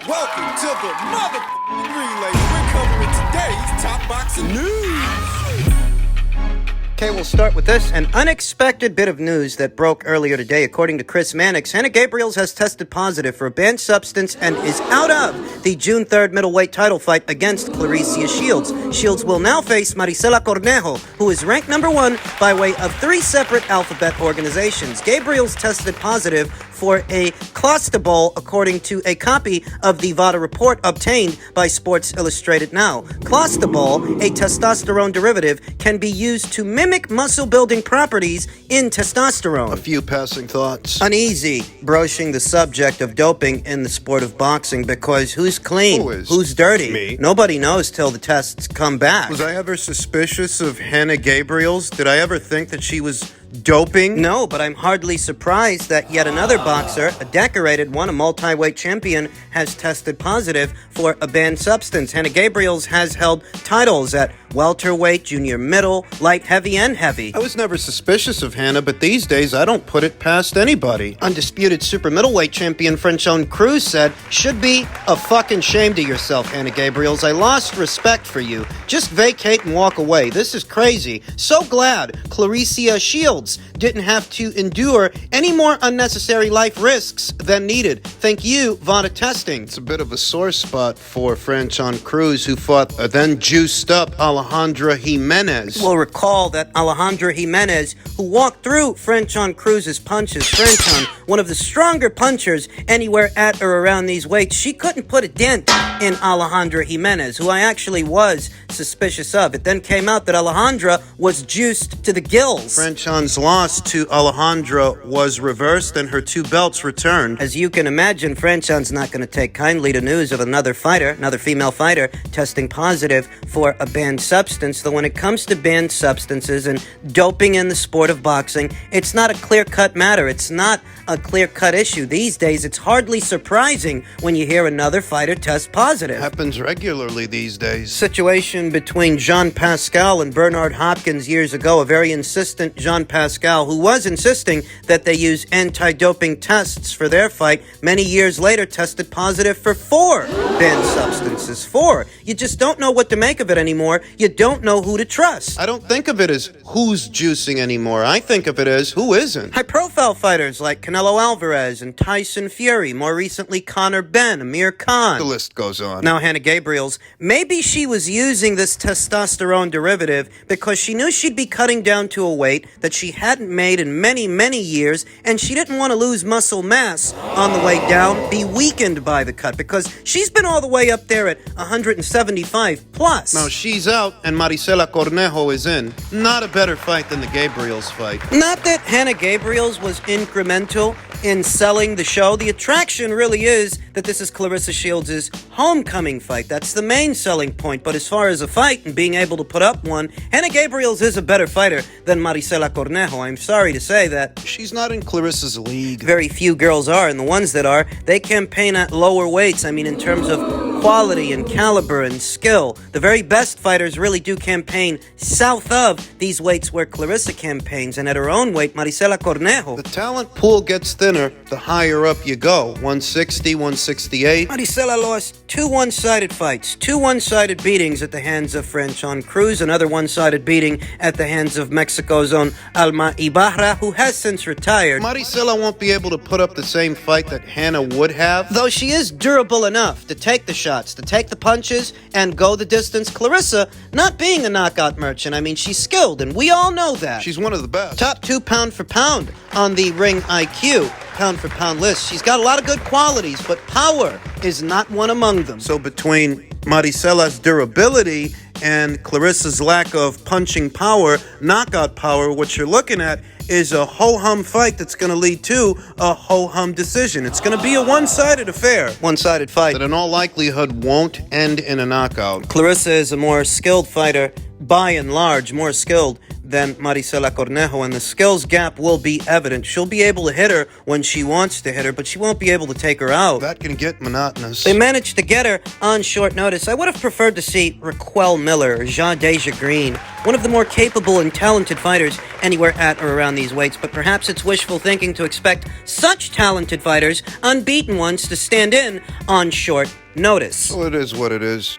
Welcome to the relay. We're covering today's top boxing news. Okay, we'll start with this. An unexpected bit of news that broke earlier today. According to Chris Mannix, Hannah Gabriels has tested positive for a banned substance and is out of the June 3rd middleweight title fight against Claressa Shields. Shields will now face Marisela Cornejo, who is ranked number 1 by way of 3 separate alphabet organizations. Gabriels tested positive for a clostebol, according to a copy of the VADA report obtained by Sports Illustrated Now. Clostebol, a testosterone derivative, can be used to mimic muscle-building properties in testosterone. A few passing thoughts. Uneasy broaching the subject of doping in the sport of boxing because who's clean? Who's dirty? Me. Nobody knows till the tests come back. Was I ever suspicious of Hannah Gabriels? Did I ever think that she was doping? No, but I'm hardly surprised that yet another boxer, a decorated one, a multi-weight champion, has tested positive for a banned substance. Hannah Gabriels has held titles at welterweight, junior middle, light heavy, and heavy. I was never suspicious of Hannah, but these days I don't put it past anybody. Undisputed super middleweight champion Frenchon Cruz said, "Should be a fucking shame to yourself, Hannah Gabriels. I lost respect for you. Just vacate and walk away. This is crazy. So glad Claressa Shields didn't have to endure any more unnecessary life risks than needed. Thank you, VADA testing." It's a bit of a sore spot for Frenchon Cruz, who fought a then juiced up Alejandra Jimenez. We'll recall that Alejandra Jimenez, who walked through Frenchon Cruz's punches, Frenchon, one of the stronger punchers anywhere at or around these weights, she couldn't put a dent in Alejandra Jimenez, who I actually was suspicious of. It then came out that Alejandra was juiced to the gills. Frenchon's loss to Alejandra was reversed and her 2 belts returned. As you can imagine, Frenchon's not going to take kindly to news of another female fighter, testing positive for a banned substance. Though when it comes to banned substances and doping in the sport of boxing, it's not a clear-cut matter. It's not a clear-cut issue. These days, it's hardly surprising when you hear another fighter test positive. Happens regularly these days. Situation between Jean Pascal and Bernard Hopkins years ago. A very insistent Jean Pascal, who was insisting that they use anti-doping tests for their fight, many years later tested positive for 4 banned substances. 4. You just don't know what to make of it anymore. You don't know who to trust. I don't think of it as who's juicing anymore. I think of it as who isn't. High-profile fighters like Canelo Alvarez and Tyson Fury, more recently Conor Benn, Amir Khan. The list goes on. Now Hannah Gabriels, maybe she was using this testosterone derivative because she knew she'd be cutting down to a weight that she hadn't made in many, many years, and she didn't want to lose muscle mass on the way down, be weakened by the cut, because she's been all the way up there at 175 plus. Now she's out and Marisela Cornejo is in. Not a better fight than the Gabriels fight. Not that Hannah Gabriels was incremental in selling the show. The attraction really is that this is Claressa Shields' homecoming fight. That's the main selling point. But as far as a fight and being able to put up one, Hannah Gabriels is a better fighter than Marisela Cornejo. I'm sorry to say that. She's not in Claressa's league. Very few girls are, and the ones that are, they campaign at lower weights. I mean, in terms of quality and caliber and skill, the very best fighters really do campaign south of these weights where Claressa campaigns, and at her own weight, Marisela Cornejo. The talent pool gets thinner the higher up you go. 160, 168. Marisela lost 2 one-sided fights, 2 one-sided beatings at the hands of Frenchon Cruz, another one-sided beating at the hands of Mexico's own Alma Ibarra, who has since retired. Marisela won't be able to put up the same fight that Hannah would have. Though she is durable enough to take the shots, to take the punches, and go the distance. Claressa, not being a knockout merchant, I mean, she's skilled, and we all know that. She's one of the best. Top 2 pound for pound on the Ring IQ pound for pound list. She's got a lot of good qualities, but power is not one among them. So between Marisela's durability and Claressa's lack of punching power, knockout power, what you're looking at is a ho-hum fight that's going to lead to a ho-hum decision. It's going to be a one-sided affair. One-sided fight that in all likelihood won't end in a knockout. Claressa is a more skilled fighter, by and large, more skilled than Maricela Cornejo, and the skills gap will be evident. She'll be able to hit her when she wants to hit her, but she won't be able to take her out. That can get monotonous. They managed to get her on short notice. I would have preferred to see Raquel Miller or Deja Green, one of the more capable and talented fighters anywhere at or around these weights, but perhaps it's wishful thinking to expect such talented fighters, unbeaten ones, to stand in on short notice. Well, it is what it is.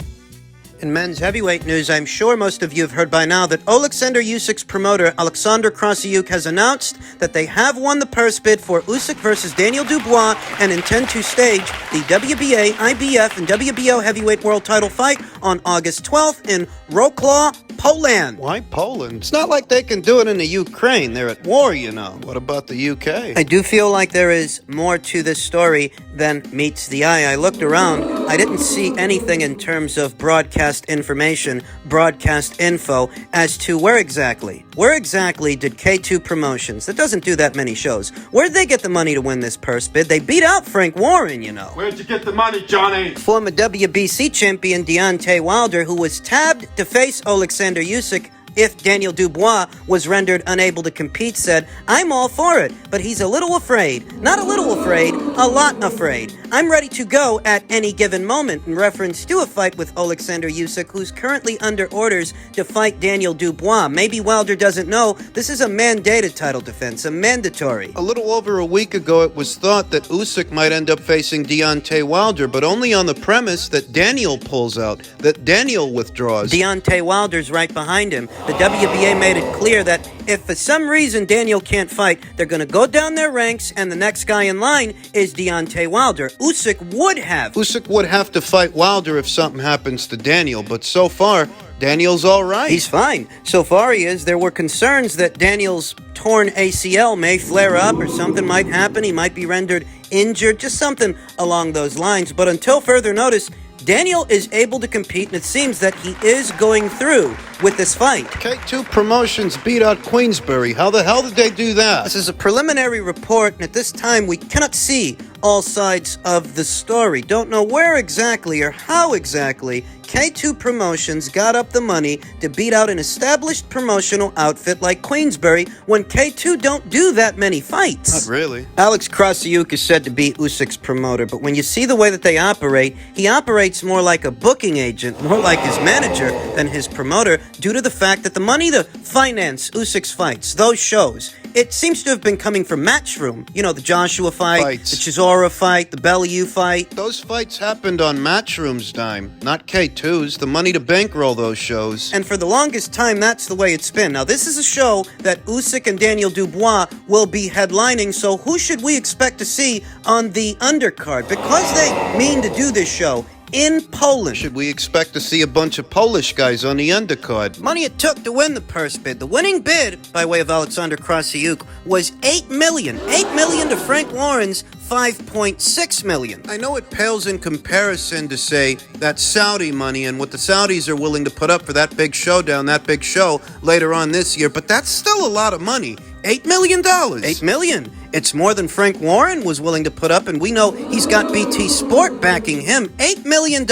In men's heavyweight news, I'm sure most of you have heard by now that Alexander Usyk's promoter, Alexander Krassyuk, has announced that they have won the purse bid for Usyk versus Daniel Dubois and intend to stage the WBA, IBF, and WBO heavyweight world title fight on August 12th in Wrocław, Poland. Why Poland? It's not like they can do it in the Ukraine. They're at war, you know. What about the UK? I do feel like there is more to this story than meets the eye. I looked around. I didn't see anything in terms of broadcast information, broadcast info as to where exactly did K2 Promotions, that doesn't do that many shows, where'd they get the money to win this purse bid? They beat out Frank Warren, you know. Where'd you get the money, Johnny? Former WBC champion Deontay Wilder, who was tabbed to face Alexander Usyk if Daniel Dubois was rendered unable to compete, said, "I'm all for it, but he's a little afraid. Not a little afraid, a lot afraid. I'm ready to go at any given moment," in reference to a fight with Alexander Usyk, who's currently under orders to fight Daniel Dubois. Maybe Wilder doesn't know this is a mandated title defense, a mandatory. A little over a week ago, it was thought that Usyk might end up facing Deontay Wilder, but only on the premise that Daniel pulls out, that Daniel withdraws. Deontay Wilder's right behind him. The WBA made it clear that if for some reason Daniel can't fight, they're going to go down their ranks, and the next guy in line is Deontay Wilder. Usyk would have to fight Wilder if something happens to Daniel, but so far, Daniel's all right. He's fine. So far he is. There were concerns that Daniel's torn ACL may flare up or something might happen. He might be rendered injured, just something along those lines. But until further notice, Daniel is able to compete, and it seems that he is going through with this fight. K2 Promotions beat out Queensberry. How the hell did they do that? This is a preliminary report, and at this time we cannot see all sides of the story. Don't know where exactly or how exactly K2 Promotions got up the money to beat out an established promotional outfit like Queensberry when K2 don't do that many fights. Not really. Alex Krassyuk is said to be Usyk's promoter, but when you see the way that they operate, he operates more like a booking agent, more like his manager than his promoter, due to the fact that the money to finance Usyk's fights, those shows, it seems to have been coming from Matchroom. You know, the Joshua fight, the Chisora fight, the Bellew fight. Those fights happened on Matchroom's dime, not K2's. The money to bankroll those shows. And for the longest time, that's the way it's been. Now, this is a show that Usyk and Daniel Dubois will be headlining, so who should we expect to see on the undercard? Because they mean to do this show in Poland. Should we expect to see a bunch of Polish guys on the undercard? Money it took to win the purse bid. The winning bid, by way of Alexander Krassyuk, was $8 million. $8 million to Frank Warren's $5.6 million. I know it pales in comparison to, say, that Saudi money and what the Saudis are willing to put up for that big showdown, that big show later on this year, but that's still a lot of money. $8 million. $8 million. It's more than Frank Warren was willing to put up, and we know he's got BT Sport backing him. $8 million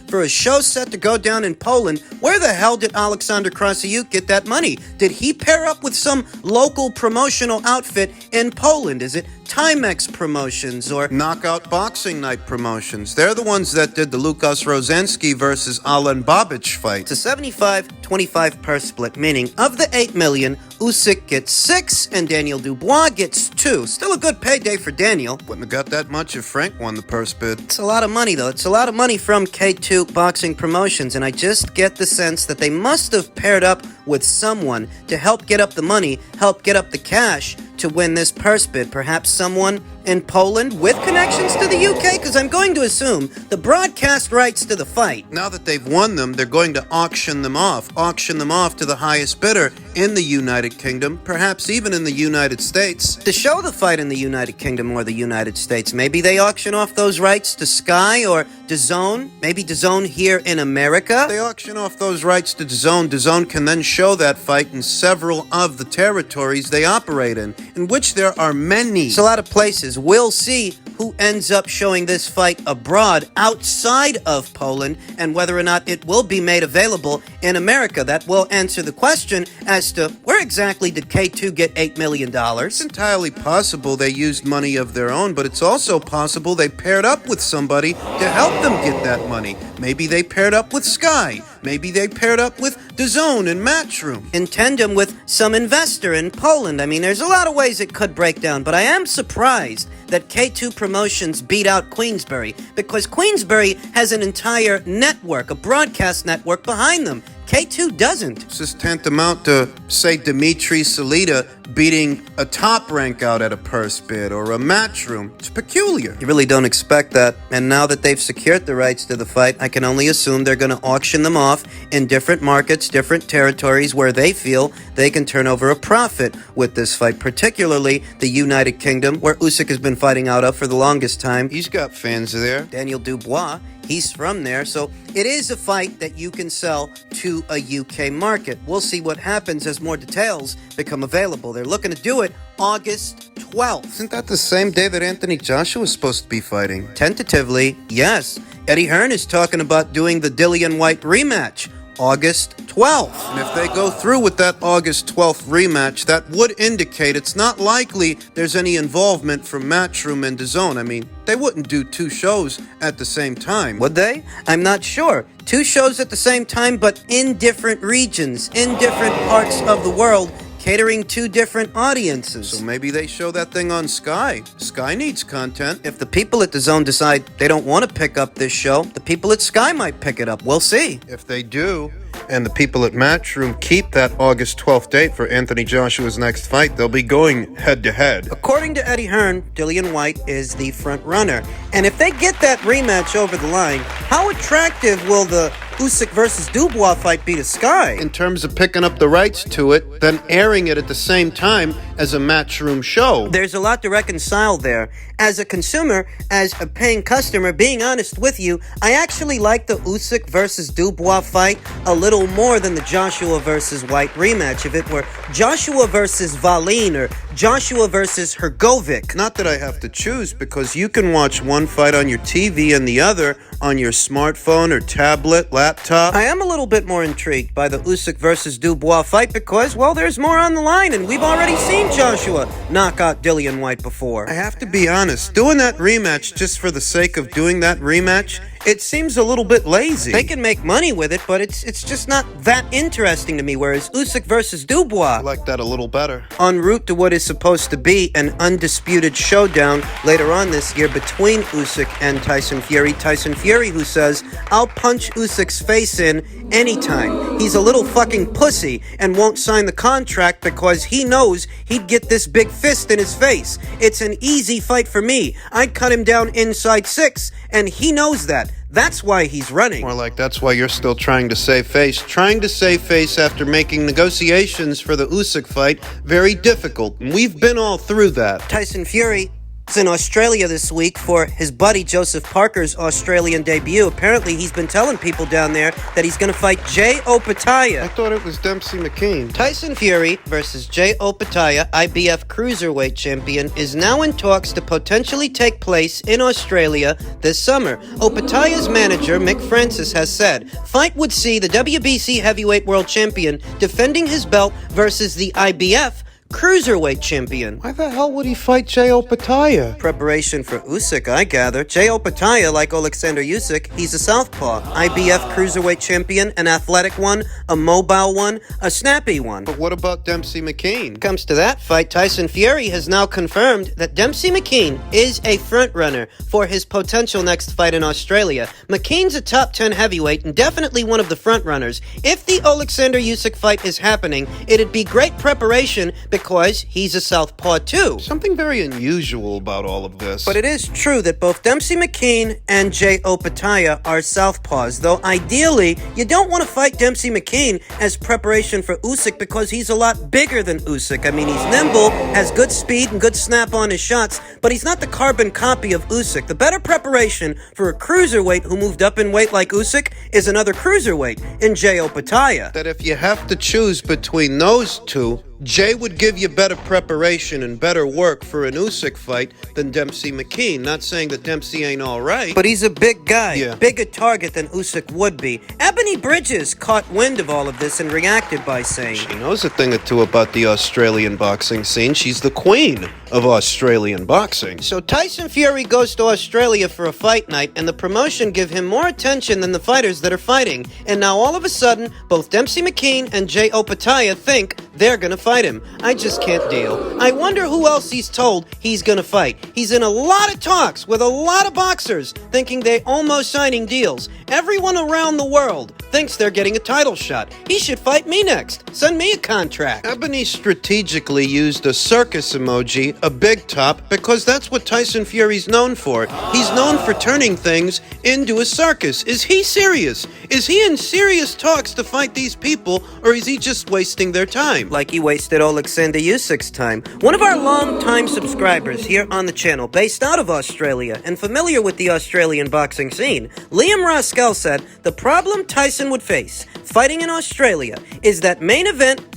for a show set to go down in Poland. Where the hell did Alexander Krassyuk get that money? Did he pair up with some local promotional outfit in Poland? Is it Timex Promotions or Knockout Boxing Night Promotions? They're the ones that did the Lukas Rozensky versus Alan Babic fight. It's a 75-25 purse split, meaning of the $8 million, Usyk gets 6 and Daniel Dubois gets 2. Still a good payday for Daniel. Wouldn't have got that much if Frank won the purse bid. It's a lot of money, though. It's a lot of money from K2 Boxing Promotions, and I just get the sense that they must have paired up with someone to help get up the money, help get up the cash to win this purse bid. Perhaps someone in Poland with connections to the UK, because I'm going to assume the broadcast rights to the fight. Now that they've won them, they're going to auction them off to the highest bidder in the United Kingdom, perhaps even in the United States. To show the fight in the United Kingdom or the United States, maybe they auction off those rights to Sky or DAZN, maybe DAZN here in America. They auction off those rights to DAZN. DAZN can then show that fight in several of the territories they operate in which there are many. It's a lot of places. We'll see who ends up showing this fight abroad outside of Poland and whether or not it will be made available in America. That will answer the question as to where exactly did K2 get $8 million? It's entirely possible they used money of their own, but it's also possible they paired up with somebody to help them get that money. Maybe they paired up with Sky. Maybe they paired up with DAZN and Matchroom. In tandem with some investor in Poland. I mean, there's a lot of ways it could break down, but I am surprised that K2 Promotions beat out Queensberry, because Queensberry has an entire network, a broadcast network behind them. K2 doesn't. This is tantamount to, say, Dimitri Salita beating a Top Rank out at a purse bid or a Matchroom. It's peculiar. You really don't expect that. And now that they've secured the rights to the fight, I can only assume they're going to auction them off in different markets, different territories where they feel they can turn over a profit with this fight, particularly the United Kingdom, where Usyk has been fighting out of for the longest time. He's got fans there. Daniel Dubois, he's from there, so it is a fight that you can sell to a UK market. We'll see what happens as more details become available. They're looking to do it August 12th. Isn't that the same day that Anthony Joshua is supposed to be fighting? Tentatively, yes. Eddie Hearn is talking about doing the Dillian Whyte rematch August 12th. And if they go through with that August 12th rematch, that would indicate it's not likely there's any involvement from Matchroom and DAZN. I mean, they wouldn't do two shows at the same time. Would they? I'm not sure. Two shows at the same time, but in different regions, in different parts of the world, catering to different audiences. So maybe they show that thing on Sky. Sky needs content. If the people at DAZN decide they don't want to pick up this show, the people at Sky might pick it up. We'll see. If they do, and the people at Matchroom keep that August 12th date for Anthony Joshua's next fight, they'll be going head-to-head. According to Eddie Hearn, Dillian Whyte is the front runner. And if they get that rematch over the line, how attractive will the Usyk versus Dubois fight be to Sky? In terms of picking up the rights to it, then airing it at the same time as a Matchroom show. There's a lot to reconcile there. As a consumer, as a paying customer, being honest with you, I actually like the Usyk versus Dubois fight a little more than the Joshua versus Whyte rematch. If it were Joshua versus Valine or Joshua versus Hrgovic. Not that I have to choose, because you can watch one fight on your TV and the other on your smartphone or tablet, laptop. I am a little bit more intrigued by the Usyk versus Dubois fight because, well, there's more on the line, and we've already seen Joshua knock out Dillian Whyte before. I have to be honest, doing that rematch just for the sake of doing that rematch, it seems a little bit lazy. They can make money with it, but it's just not that interesting to me, whereas Usyk versus Dubois, I like that a little better. en route to what is supposed to be an undisputed showdown later on this year between Usyk and Tyson Fury. Tyson Fury, who says, I'll punch Usyk's face in anytime. He's a little fucking pussy and won't sign the contract because he knows he'd get this big fist in his face. It's an easy fight for me. I'd cut him down inside 6, and he knows that. That's why he's running. More like that's why you're still trying to save face. Trying to save face after making negotiations for the Usyk fight very difficult. And we've been all through that. Tyson Fury is in Australia this week for his buddy Joseph Parker's Australian debut. Apparently, he's been telling people down there that he's going to fight Jay Opetaia. I thought it was Dempsey Mckean. Tyson Fury versus Jay Opetaia, IBF Cruiserweight Champion, is now in talks to potentially take place in Australia this summer. Opetaia's manager, Mick Francis, has said, fight would see the WBC Heavyweight World Champion defending his belt versus the IBF Cruiserweight Champion. Why the hell would he fight Jay Opetaia? Preparation for Usyk, I gather. Jay Opetaia, like Alexander Usyk, he's a southpaw. IBF Cruiserweight Champion, an athletic one, a mobile one, a snappy one. But what about Dempsey Mckean? Comes to that fight, Tyson Fury has now confirmed that Dempsey Mckean is a frontrunner for his potential next fight in Australia. McKean's a top 10 heavyweight and definitely one of the frontrunners. If the Alexander Usyk fight is happening, it'd be great preparation because he's a southpaw too. Something very unusual about all of this. But it is true that both Dempsey Mckean and Jay Opetaia are southpaws, though ideally, you don't want to fight Dempsey Mckean as preparation for Usyk because he's a lot bigger than Usyk. I mean, he's nimble, has good speed and good snap on his shots, but he's not the carbon copy of Usyk. The better preparation for a cruiserweight who moved up in weight like Usyk is another cruiserweight in Jay Opetaia. That if you have to choose between those two, Jay would give you better preparation and better work for an Usyk fight than Dempsey Mckean. Not saying that Dempsey ain't all right. But he's a big guy, Yeah. bigger target than Usyk would be. Ebony Bridges caught wind of all of this and reacted by saying, She knows a thing or two about the Australian boxing scene. She's the queen of Australian boxing. so Tyson Fury goes to Australia for a fight night, and the promotion give him more attention than the fighters that are fighting. And now all of a sudden, both Dempsey Mckean and Jay Opetaia think they're gonna fight him. I just can't deal. I wonder who else he's told he's gonna fight. He's in a lot of talks with a lot of boxers, thinking they almost signing deals. Everyone around the world thinks they're getting a title shot. He should fight me next. Send me a contract. Ebony strategically used a circus emoji, a big top, because that's what Tyson Fury's known for. He's known for turning things into a circus. Is he serious? Is he in serious talks to fight these people, or is he just wasting their time? Like he wasted Alexander Usyk's time. One of our long-time subscribers here on the channel, based out of Australia and familiar with the Australian boxing scene, Liam Roskell said the problem Tyson would face fighting in Australia is that Main Event /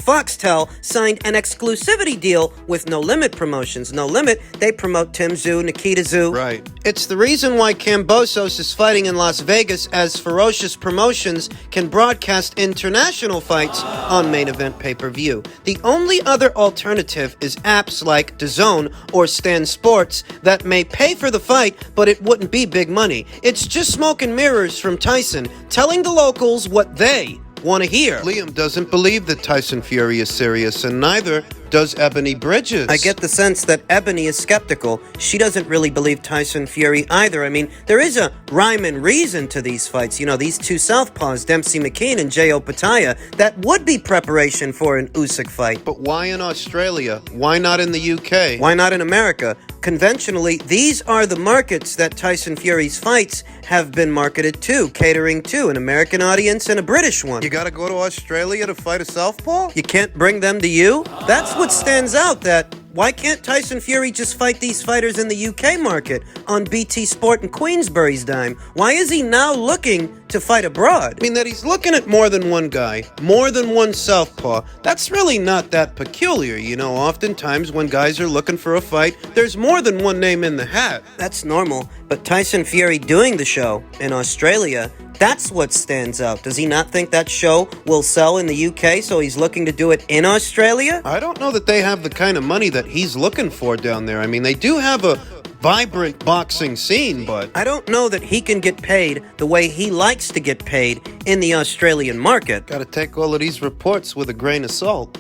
Foxtel signed an exclusivity deal with No Limit Promotions. No Limit, they promote Tim Tszyu, Nikita Tszyu. Right. It's the reason why Kambosos is fighting in Las Vegas, as Ferocious Promotions can broadcast international fights on Main Event pay-per-view. The only other alternative is apps like DAZN or Stan Sports that may pay for the fight, but it wouldn't be big money. It's just smoke and mirrors from Tyson, telling the locals what they want to hear. Liam doesn't believe that Tyson Fury is serious, and neither does Ebony Bridges. I get the sense that Ebony is skeptical. She doesn't really believe Tyson Fury either. I mean, there is a rhyme and reason to these fights. You know, these two southpaws, Dempsey Mckean and Jay Opetaia, that would be preparation for an Usyk fight. But why in Australia? Why not in the UK? Why not in America? Conventionally, these are the markets that Tyson Fury's fights have been marketed to, catering to an American audience and a British one. You gotta go to Australia to fight a southpaw? You can't bring them to you? That's what stands out, that why can't Tyson Fury just fight these fighters in the UK market on BT Sport and Queensbury's dime? Why is he now looking to fight abroad? I mean, that he's looking at more than one guy, more than one southpaw, that's really not that peculiar. You know, oftentimes when guys are looking for a fight, there's more than one name in the hat. That's normal, but Tyson Fury doing the show in Australia, that's what stands out. Does he not think that show will sell in the UK, so he's looking to do it in Australia? I don't know that they have the kind of money that he's looking for down there. I mean, they do have a vibrant boxing scene, but I don't know that he can get paid the way he likes to get paid in the Australian market. gotta take all of these reports with a grain of salt.